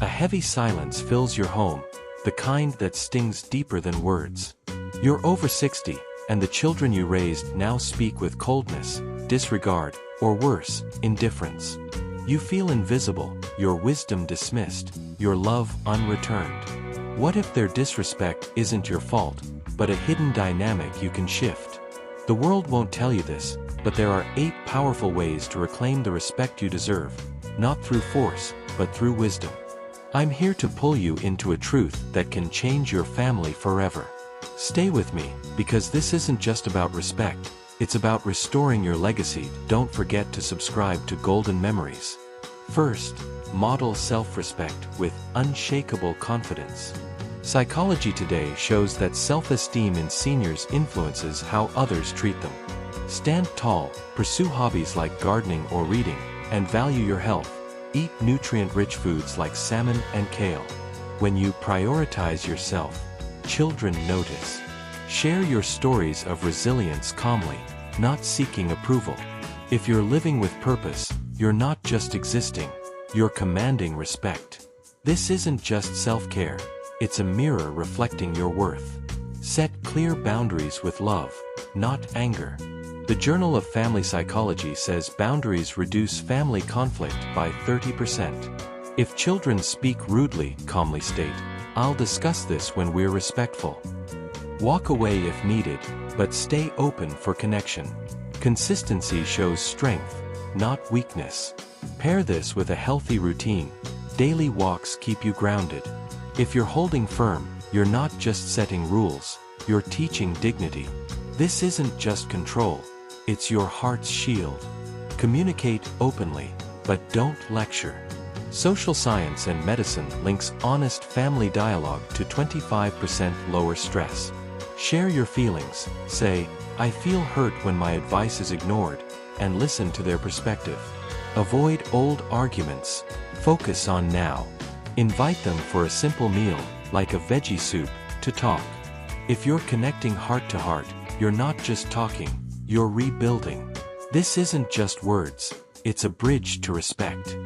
A heavy silence fills your home, the kind that stings deeper than words. You're over 60, and the children you raised now speak with coldness, disregard, or worse, indifference. You feel invisible, your wisdom dismissed, your love unreturned. What if their disrespect isn't your fault, but a hidden dynamic you can shift? The world won't tell you this, but there are 8 powerful ways to reclaim the respect you deserve, not through force, but through wisdom. I'm here to pull you into a truth that can change your family forever. Stay with me, because this isn't just about respect, it's about restoring your legacy. Don't forget to subscribe to Golden Memories. First, model self-respect with unshakable confidence. Psychology Today shows that self-esteem in seniors influences how others treat them. Stand tall, pursue hobbies like gardening or reading, and value your health. Eat nutrient-rich foods like salmon and kale. When you prioritize yourself, children notice. Share your stories of resilience calmly, not seeking approval. If you're living with purpose, you're not just existing, you're commanding respect. This isn't just self-care, it's a mirror reflecting your worth. Set clear boundaries with love, not anger. The Journal of Family Psychology says boundaries reduce family conflict by 30%. If children speak rudely, calmly state, "I'll discuss this when we're respectful." Walk away if needed, but stay open for connection. Consistency shows strength, not weakness. Pair this with a healthy routine. Daily walks keep you grounded. If you're holding firm, you're not just setting rules, you're teaching dignity. This isn't just control, it's your heart's shield. Communicate openly, but don't lecture. Social science and medicine links honest family dialogue to 25% lower stress. Share your feelings, say, "I feel hurt when my advice is ignored," and listen to their perspective. Avoid old arguments, focus on now. Invite them for a simple meal, like a veggie soup, to talk. If you're connecting heart to heart, you're not just talking, you're rebuilding. This isn't just words, it's a bridge to respect.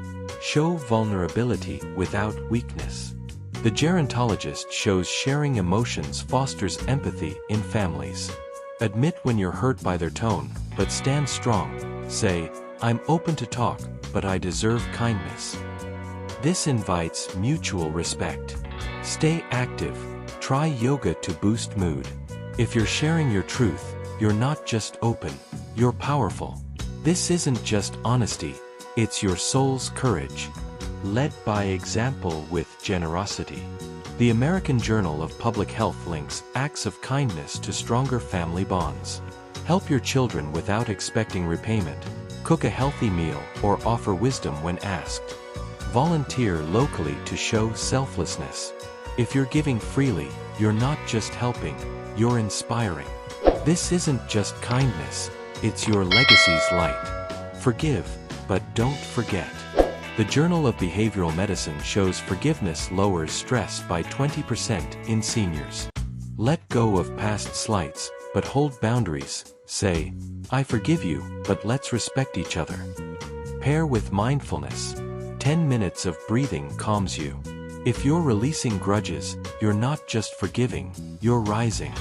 Show vulnerability without weakness. The gerontologist shows sharing emotions fosters empathy in families. Admit when you're hurt by their tone, but stand strong. Say, "I'm open to talk, but I deserve kindness." This invites mutual respect. Stay active. Try yoga to boost mood. If you're sharing your truth, you're not just open, you're powerful. This isn't just honesty, it's your soul's courage. Led by example with generosity. The American Journal of Public Health links acts of kindness to stronger family bonds. Help your children without expecting repayment. Cook a healthy meal or offer wisdom when asked. Volunteer locally to show selflessness. If you're giving freely, you're not just helping, you're inspiring. This isn't just kindness, it's your legacy's light. Forgive, but don't forget. The Journal of Behavioral Medicine shows forgiveness lowers stress by 20% in seniors. Let go of past slights, but hold boundaries. Say, "I forgive you, but let's respect each other." Pair with mindfulness. 10 minutes of breathing calms you. If you're releasing grudges, you're not just forgiving, you're rising.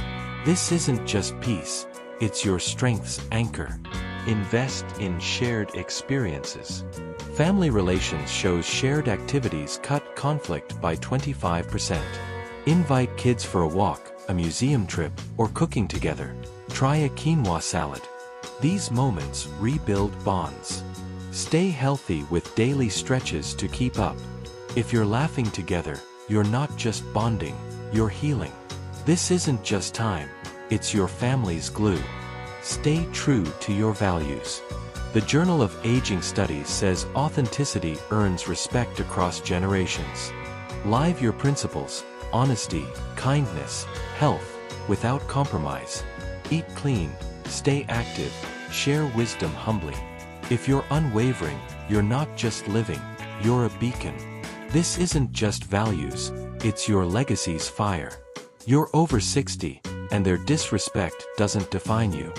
This isn't just peace, it's your strength's anchor. Invest in shared experiences. Family Relations shows shared activities cut conflict by 25%. Invite kids for a walk, a museum trip, or cooking together. Try a quinoa salad. These moments rebuild bonds. Stay healthy with daily stretches to keep up. If you're laughing together, you're not just bonding, you're healing. This isn't just time, it's your family's glue. Stay true to your values. The Journal of Aging Studies says authenticity earns respect across generations. Live your principles, honesty, kindness, health, without compromise. Eat clean, stay active, share wisdom humbly. If you're unwavering, you're not just living, you're a beacon. This isn't just values, it's your legacy's fire. You're over 60, and their disrespect doesn't define you.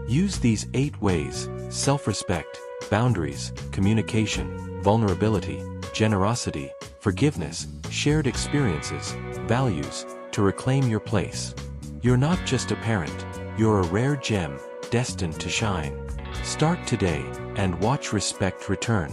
Use these 8 ways: self-respect, boundaries, communication, vulnerability, generosity, forgiveness, shared experiences, values, to reclaim your place. You're not just a parent, you're a rare gem, destined to shine. Start today, and watch respect return.